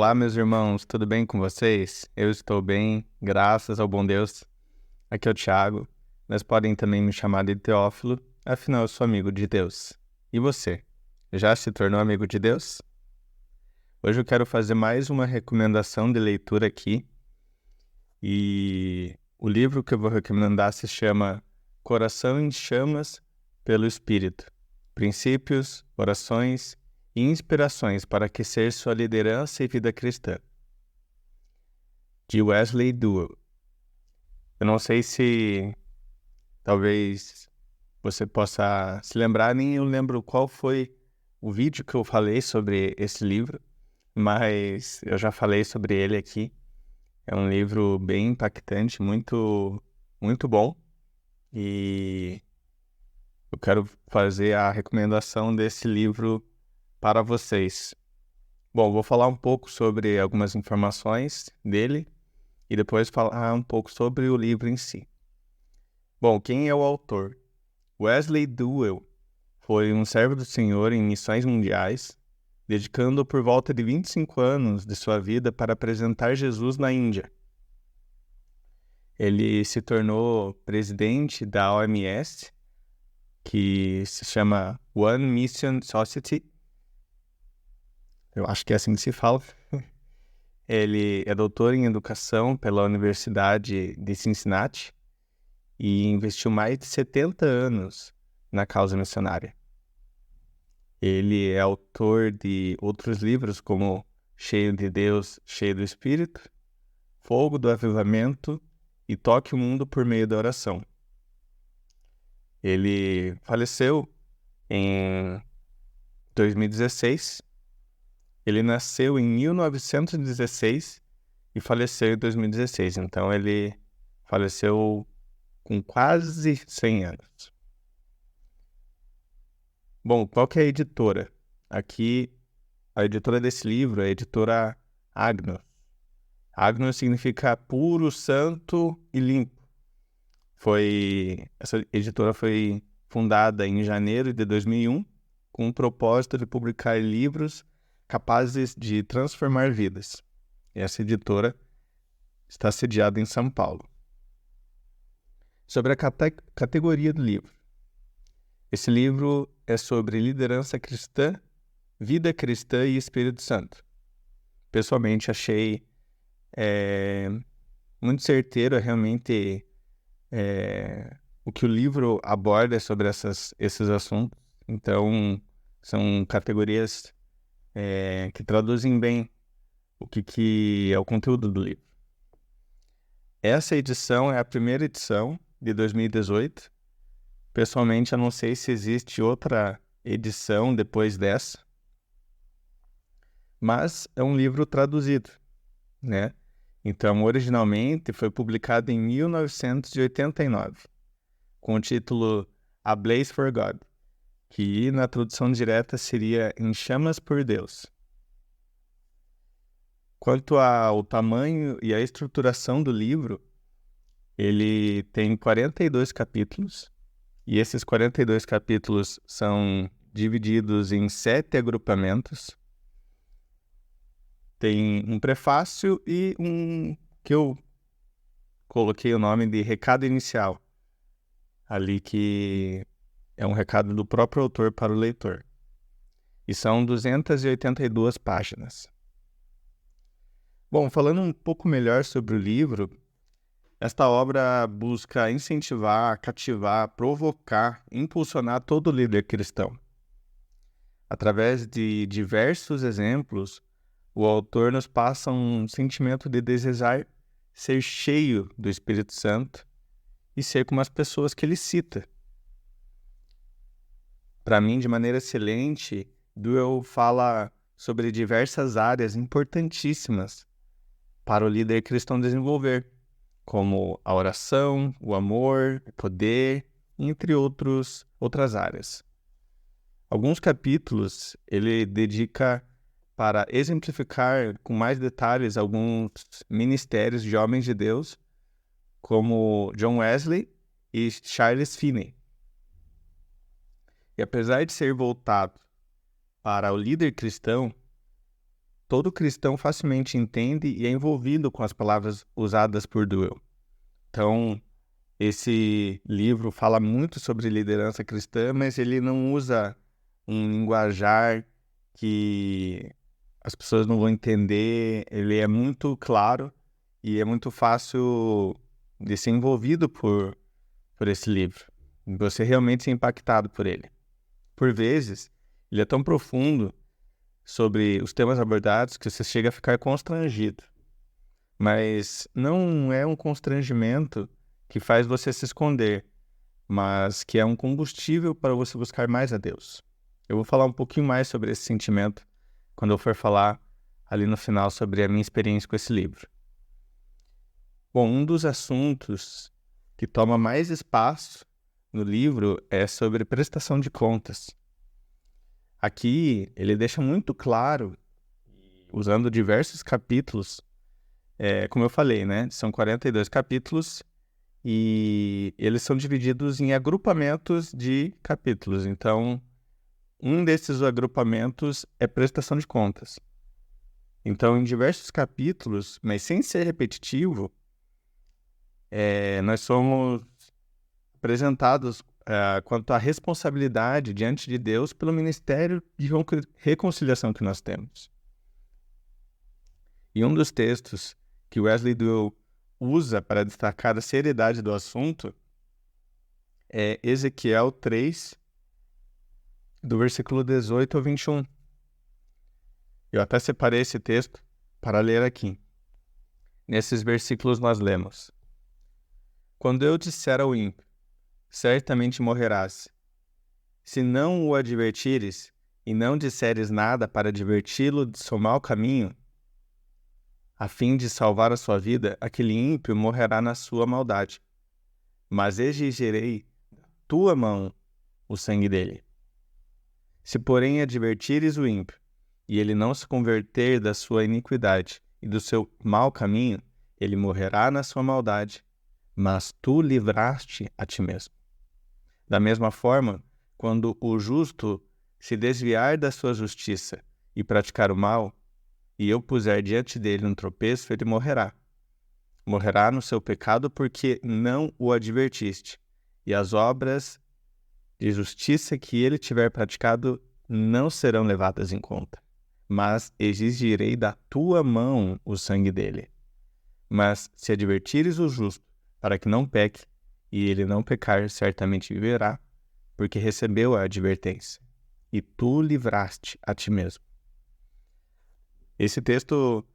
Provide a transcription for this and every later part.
Olá, meus irmãos, tudo bem com vocês? Eu estou bem, graças ao bom Deus. Aqui é o Thiago, mas podem também me chamar de Teófilo, afinal eu sou amigo de Deus. E você? Já se tornou amigo de Deus? Hoje eu quero fazer mais uma recomendação de leitura aqui, e o livro que eu vou recomendar se chama Coração em Chamas pelo Espírito: Princípios, Orações e Inspirações para aquecer sua liderança e vida cristã, de Wesley Duewel. Eu não sei se talvez você possa se lembrar, nem eu lembro qual foi o vídeo que eu falei sobre esse livro, mas eu já falei sobre ele aqui. É um livro bem impactante, muito, muito bom, e eu quero fazer a recomendação desse livro para vocês. Bom, vou falar um pouco sobre algumas informações dele e depois falar um pouco sobre o livro em si. Bom, quem é o autor? Wesley Duewel foi um servo do Senhor em missões mundiais, dedicando por volta de 25 anos de sua vida para apresentar Jesus na Índia. Ele se tornou presidente da OMS, que se chama One Mission Society. Eu acho que é assim que se fala. Ele é doutor em educação pela Universidade de Cincinnati e investiu mais de 70 anos na causa missionária. Ele é autor de outros livros como Cheio de Deus, Cheio do Espírito, Fogo do Avivamento e Toque o Mundo por Meio da Oração. Ele faleceu em 2016. Ele nasceu em 1916 e faleceu em 2016. Então ele faleceu com quase 100 anos. Bom, qual que é a editora? Aqui, a editora desse livro é a editora Agnos. Agnos significa puro, santo e limpo. Essa editora foi fundada em janeiro de 2001 com o propósito de publicar livros capazes de transformar vidas. Essa editora está sediada em São Paulo. Sobre a categoria do livro. Esse livro é sobre liderança cristã, vida cristã e Espírito Santo. Pessoalmente, achei muito certeiro realmente o que o livro aborda sobre esses assuntos. Então, são categorias que traduzem bem o que é o conteúdo do livro. Essa edição é a primeira edição de 2018. Pessoalmente, eu não sei se existe outra edição depois dessa, mas é um livro traduzido, né? Então, originalmente foi publicado em 1989, com o título A Blaze for God, que na tradução direta seria Em Chamas por Deus. Quanto ao tamanho e à estruturação do livro, ele tem 42 capítulos, e esses 42 capítulos são divididos em 7 agrupamentos. Tem um prefácio e que eu coloquei o nome de recado inicial, ali que é um recado do próprio autor para o leitor. E são 282 páginas. Bom, falando um pouco melhor sobre o livro, esta obra busca incentivar, cativar, provocar, impulsionar todo líder cristão. Através de diversos exemplos, o autor nos passa um sentimento de desejar ser cheio do Espírito Santo e ser como as pessoas que ele cita. Para mim, de maneira excelente, Duewel fala sobre diversas áreas importantíssimas para o líder cristão desenvolver, como a oração, o amor, o poder, entre outras áreas. Alguns capítulos ele dedica para exemplificar com mais detalhes alguns ministérios de homens de Deus, como John Wesley e Charles Finney. E apesar de ser voltado para o líder cristão, todo cristão facilmente entende e é envolvido com as palavras usadas por Duell. Então, esse livro fala muito sobre liderança cristã, mas ele não usa um linguajar que as pessoas não vão entender. Ele é muito claro e é muito fácil de ser envolvido por esse livro. Você realmente ser impactado por ele. Por vezes, ele é tão profundo sobre os temas abordados que você chega a ficar constrangido. Mas não é um constrangimento que faz você se esconder, mas que é um combustível para você buscar mais a Deus. Eu vou falar um pouquinho mais sobre esse sentimento quando eu for falar ali no final sobre a minha experiência com esse livro. Bom, um dos assuntos que toma mais espaço no livro é sobre prestação de contas. Aqui ele deixa muito claro, usando diversos capítulos, como eu falei, né? São 42 capítulos e eles são divididos em agrupamentos de capítulos. Então, um desses agrupamentos é prestação de contas. Então, em diversos capítulos, mas sem ser repetitivo, nós somos apresentados quanto à responsabilidade diante de Deus pelo ministério de reconciliação que nós temos. E um dos textos que Wesley Duell usa para destacar a seriedade do assunto é Ezequiel 3, do versículo 18 ao 21. Eu até separei esse texto para ler aqui. Nesses versículos nós lemos: Quando eu disser ao ímpio, certamente morrerás, se não o advertires e não disseres nada para adverti-lo de seu mau caminho, a fim de salvar a sua vida, aquele ímpio morrerá na sua maldade, mas exigirei da tua mão o sangue dele. Se, porém, advertires o ímpio, e ele não se converter da sua iniquidade e do seu mau caminho, ele morrerá na sua maldade, mas tu livraste a ti mesmo. Da mesma forma, quando o justo se desviar da sua justiça e praticar o mal, e eu puser diante dele um tropeço, ele morrerá. Morrerá no seu pecado porque não o advertiste, e as obras de justiça que ele tiver praticado não serão levadas em conta. Mas exigirei da tua mão o sangue dele. Mas se advertires o justo, para que não peque, e ele não pecar, certamente viverá, porque recebeu a advertência, e tu livraste a ti mesmo. Esse texto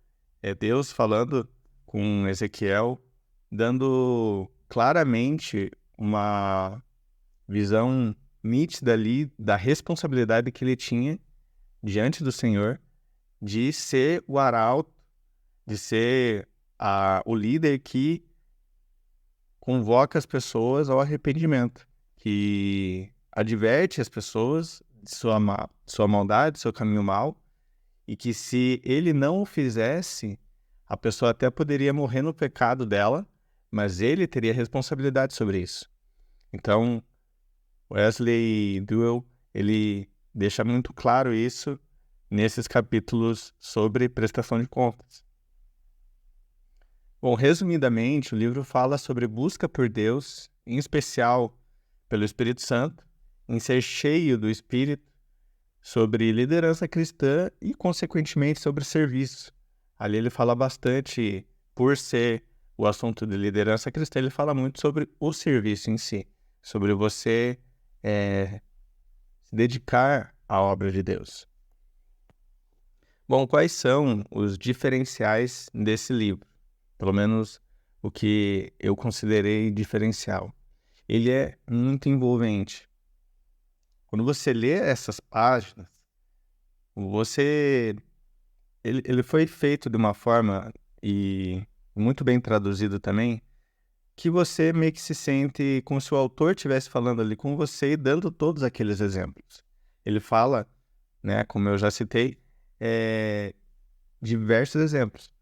é Deus falando com Ezequiel, dando claramente uma visão nítida ali da responsabilidade que ele tinha diante do Senhor de ser o arauto, de ser o líder que convoca as pessoas ao arrependimento, que adverte as pessoas de sua maldade, seu caminho mau, e que se ele não o fizesse, a pessoa até poderia morrer no pecado dela, mas ele teria responsabilidade sobre isso. Então, Wesley Duell, ele deixa muito claro isso nesses capítulos sobre prestação de contas. Bom, resumidamente, o livro fala sobre busca por Deus, em especial pelo Espírito Santo, em ser cheio do Espírito, sobre liderança cristã e, consequentemente, sobre serviço. Ali ele fala bastante, por ser o assunto de liderança cristã, ele fala muito sobre o serviço em si, sobre você se dedicar à obra de Deus. Bom, quais são os diferenciais desse livro? Pelo menos o que eu considerei diferencial. Ele é muito envolvente. Quando você lê essas páginas, ele foi feito de uma forma, e muito bem traduzido também, que você meio que se sente como se o autor estivesse falando ali com você e dando todos aqueles exemplos. Ele fala, né, como eu já citei, diversos exemplos.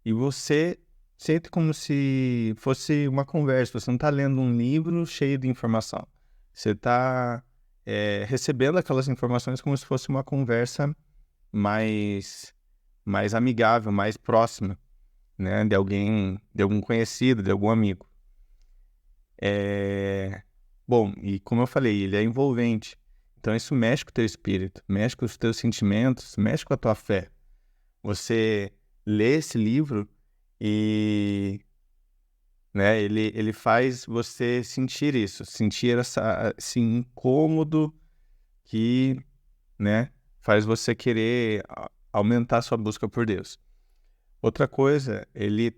E você sente como se fosse uma conversa. Você não está lendo um livro cheio de informação. Você está recebendo aquelas informações como se fosse uma conversa mais mais amigável, mais próxima, né? De algum conhecido, de algum amigo. Bom, e como eu falei, ele é envolvente. Então isso mexe com o teu espírito, mexe com os teus sentimentos, mexe com a tua fé. Você lê esse livro e, né, ele faz você sentir isso, sentir esse incômodo que, né, faz você querer aumentar sua busca por Deus. Outra coisa, ele,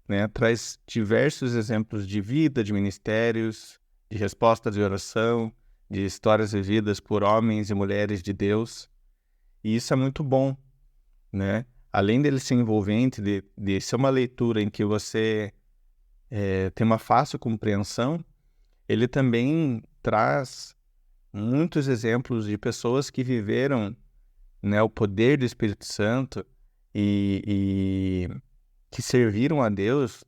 né, traz diversos exemplos de vida, de ministérios, de respostas de oração, de histórias vividas por homens e mulheres de Deus. E isso é muito bom, né? Além dele ser envolvente, de ser uma leitura em que você tem uma fácil compreensão, ele também traz muitos exemplos de pessoas que viveram, né, o poder do Espírito Santo e que serviram a Deus.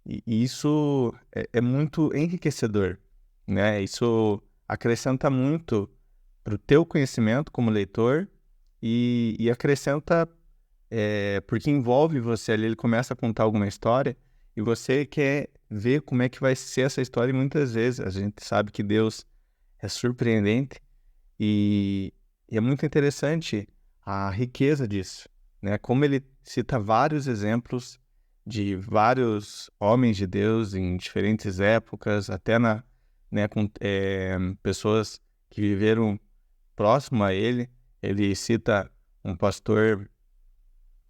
E isso é muito enriquecedor, né? Isso acrescenta muito para o teu conhecimento como leitor e acrescenta, porque envolve você ali, ele começa a contar alguma história e você quer ver como é que vai ser essa história e muitas vezes a gente sabe que Deus é surpreendente e é muito interessante a riqueza disso, né? Como ele cita vários exemplos de vários homens de Deus em diferentes épocas, até né, com pessoas que viveram próximo a ele. Ele cita um pastor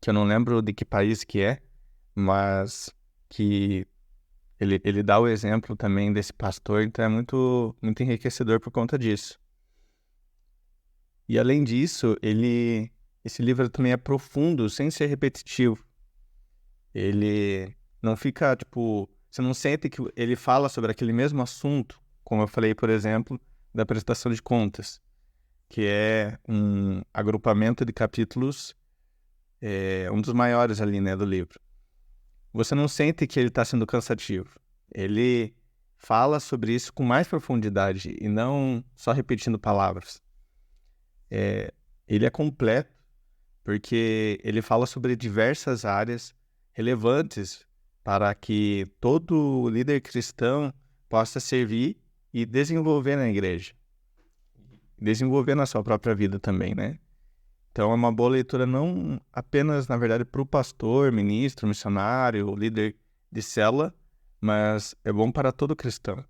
que eu não lembro de que país que é, mas que ele dá o exemplo também desse pastor, então é muito, muito enriquecedor por conta disso. E além disso, esse livro também é profundo, sem ser repetitivo. Ele não fica, tipo, você não sente que ele fala sobre aquele mesmo assunto, como eu falei, por exemplo, da prestação de contas, que é um agrupamento de capítulos, um dos maiores ali, né, do livro. Você não sente que ele está sendo cansativo. Ele fala sobre isso com mais profundidade e não só repetindo palavras. Ele é completo porque ele fala sobre diversas áreas relevantes para que todo líder cristão possa servir e desenvolver na igreja. Desenvolver na sua própria vida também, né? Então é uma boa leitura não apenas, na verdade, para o pastor, ministro, missionário, líder de célula, mas é bom para todo cristão.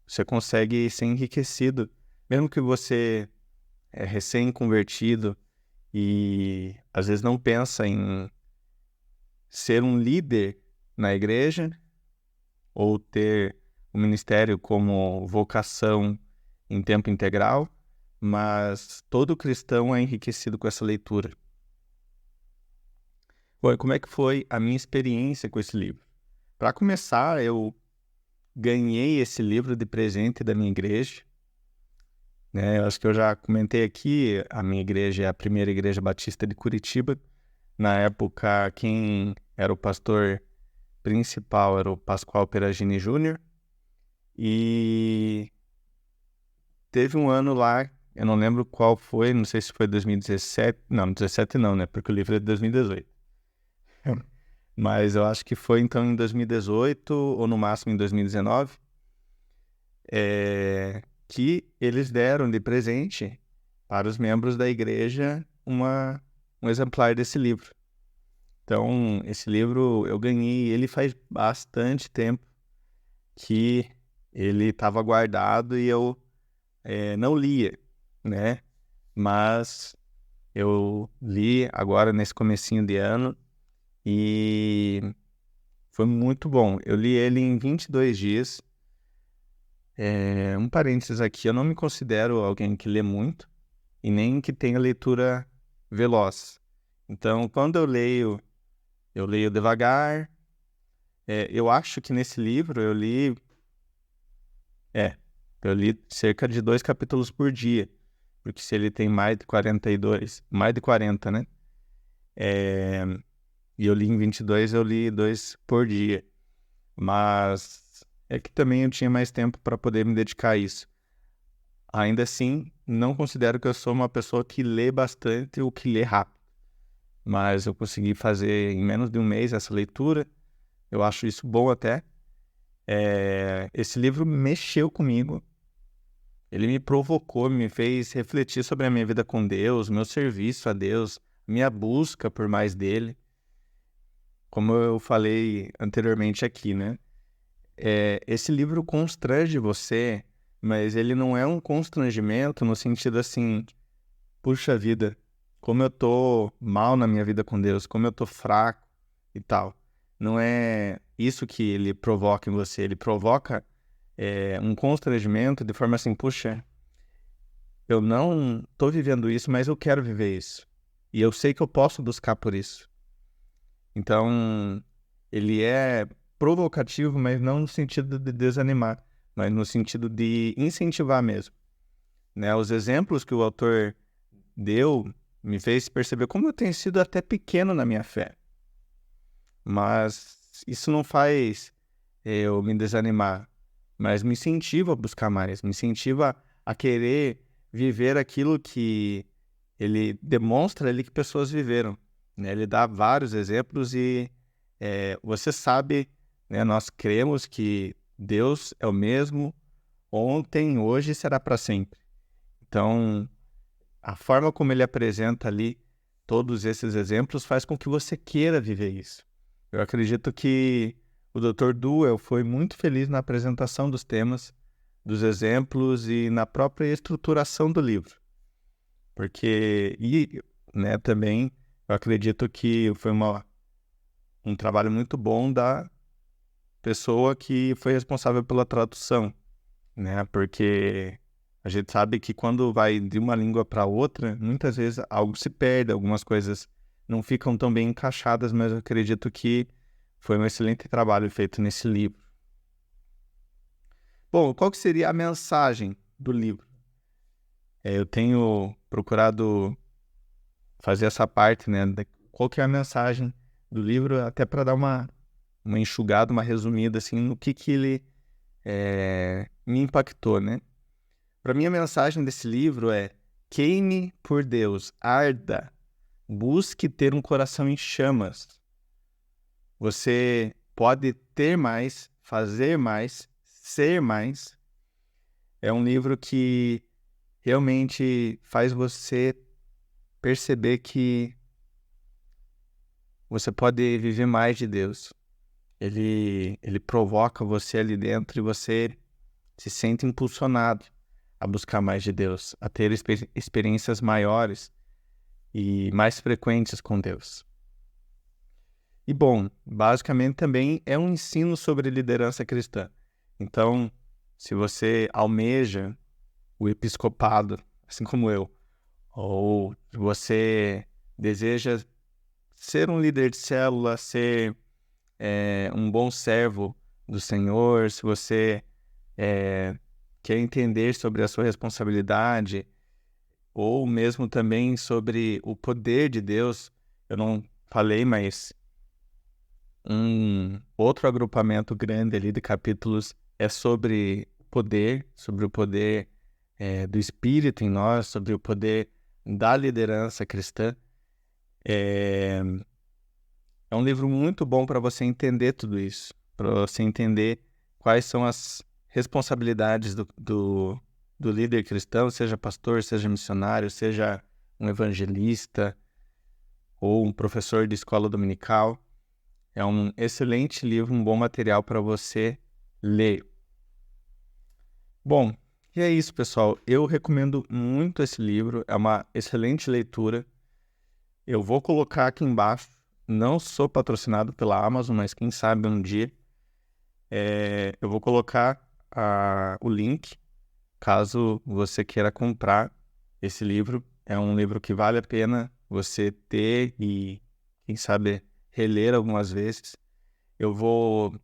Você consegue ser enriquecido, mesmo que você é recém-convertido e às vezes não pensa em ser um líder na igreja ou ter o ministério como vocação em tempo integral, mas todo cristão é enriquecido com essa leitura. Bom, e como é que foi a minha experiência com esse livro? Para começar, eu ganhei esse livro de presente da minha igreja, né? Eu acho que eu já comentei aqui, a minha igreja é a primeira igreja batista de Curitiba. Na época, quem era o pastor principal era o Pascoal Peragini Júnior. E teve um ano lá, eu não lembro qual foi, não sei se foi 2017. Não, 2017 não, né? Porque o livro é de 2018. Mas eu acho que foi então em 2018 ou no máximo em 2019 que eles deram de presente para os membros da igreja um exemplar desse livro. Então, esse livro eu ganhei, ele faz bastante tempo que ele estava guardado e eu não lia, né? Mas eu li agora nesse comecinho de ano e foi muito bom. Eu li ele em 22 dias. Um parênteses aqui, eu não me considero alguém que lê muito e nem que tenha leitura veloz. Então, quando eu leio devagar. Eu acho que nesse livro eu li cerca de 2 capítulos por dia, porque se ele tem mais de 40, né? E eu li em 22, eu li 2 por dia. Mas é que também eu tinha mais tempo para poder me dedicar a isso. Ainda assim, não considero que eu sou uma pessoa que lê bastante ou que lê rápido. mas eu consegui fazer em menos de um mês essa leitura. Eu acho isso bom até. Esse livro mexeu comigo. Ele me provocou, me fez refletir sobre a minha vida com Deus, meu serviço a Deus, minha busca por mais dele. Como eu falei anteriormente aqui, né? Esse livro constrange você, mas ele não é um constrangimento no sentido assim, puxa vida, como eu tô mal na minha vida com Deus, como eu tô fraco e tal. Não é isso que ele provoca em você, ele provoca um constrangimento de forma assim, puxa, eu não tô vivendo isso, mas eu quero viver isso. E eu sei que eu posso buscar por isso. Então, ele é provocativo, mas não no sentido de desanimar, mas no sentido de incentivar mesmo, né? Os exemplos que o autor deu me fez perceber como eu tenho sido até pequeno na minha fé. Mas isso não faz eu me desanimar, mas me incentiva a buscar mais, me incentiva a querer viver aquilo que ele demonstra ali que pessoas viveram, né? Ele dá vários exemplos e você sabe, né, nós cremos que Deus é o mesmo ontem, hoje e será para sempre. Então, a forma como ele apresenta ali todos esses exemplos faz com que você queira viver isso. Eu acredito que o Dr. Duell foi muito feliz na apresentação dos temas, dos exemplos e na própria estruturação do livro. Né, também eu acredito que foi um trabalho muito bom da pessoa que foi responsável pela tradução, né? Porque a gente sabe que quando vai de uma língua para outra, muitas vezes algo se perde, algumas coisas não ficam tão bem encaixadas, mas eu acredito que foi um excelente trabalho feito nesse livro. Bom, qual que seria a mensagem do livro? Eu tenho procurado fazer essa parte, né? Qual que é a mensagem do livro, até para dar uma enxugada, uma resumida, assim, no que ele me impactou, né? Para mim, a mensagem desse livro é: queime por Deus, arda, busque ter um coração em chamas. Você pode ter mais, fazer mais, ser mais. É um livro que realmente faz você perceber que você pode viver mais de Deus. Ele provoca você ali dentro e você se sente impulsionado a buscar mais de Deus, a ter experiências maiores e mais frequentes com Deus. E bom, basicamente também é um ensino sobre liderança cristã. Então, se você almeja o episcopado, assim como eu, ou você deseja ser um líder de célula, ser um bom servo do Senhor, se você quer entender sobre a sua responsabilidade, ou mesmo também sobre o poder de Deus, eu não falei, mas um outro agrupamento grande ali de capítulos é sobre o poder do Espírito em nós, sobre o poder da liderança cristã. É um livro muito bom para você entender tudo isso, para você entender quais são as responsabilidades do líder cristão, seja pastor, seja missionário, seja um evangelista ou um professor de escola dominical. É um excelente livro, um bom material para você ler. Bom, e é isso, pessoal. Eu recomendo muito esse livro, é uma excelente leitura. Eu vou colocar aqui embaixo, não sou patrocinado pela Amazon, mas quem sabe um dia, eu vou colocar o link, caso você queira comprar esse livro. É um livro que vale a pena você ter e, quem sabe, reler algumas vezes. Eu vou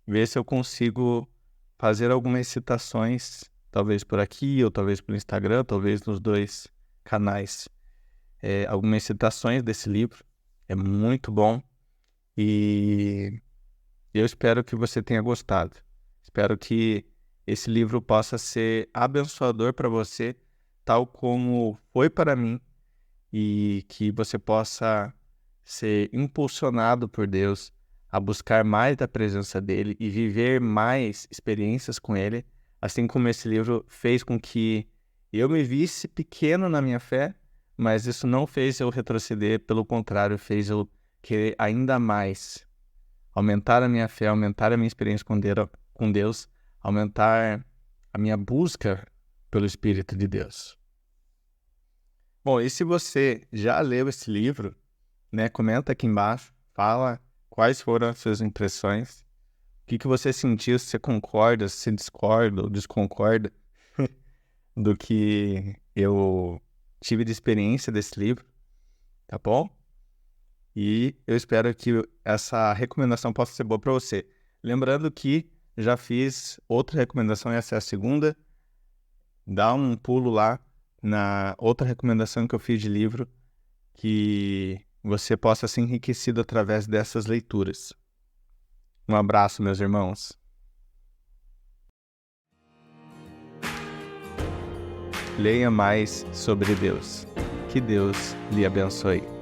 ver se eu consigo fazer algumas citações, talvez por aqui, ou talvez pelo Instagram, talvez nos dois canais, algumas citações desse livro. É muito bom e eu espero que você tenha gostado. Espero que esse livro possa ser abençoador para você, tal como foi para mim, e que você possa ser impulsionado por Deus a buscar mais da presença dele e viver mais experiências com ele, assim como esse livro fez com que eu me visse pequeno na minha fé, mas isso não fez eu retroceder, pelo contrário, fez eu querer ainda mais aumentar a minha fé, aumentar a minha experiência com Deus, aumentar a minha busca pelo Espírito de Deus. Bom, e se você já leu esse livro, né, comenta aqui embaixo, fala quais foram as suas impressões, o que você sentiu, se você concorda, se discorda ou desconcorda do que eu tive de experiência desse livro, tá bom? E eu espero que essa recomendação possa ser boa para você. Lembrando que já fiz outra recomendação, essa é a segunda. Dá um pulo lá na outra recomendação que eu fiz de livro, que você possa ser enriquecido através dessas leituras. Um abraço, meus irmãos. Leia mais sobre Deus. Que Deus lhe abençoe.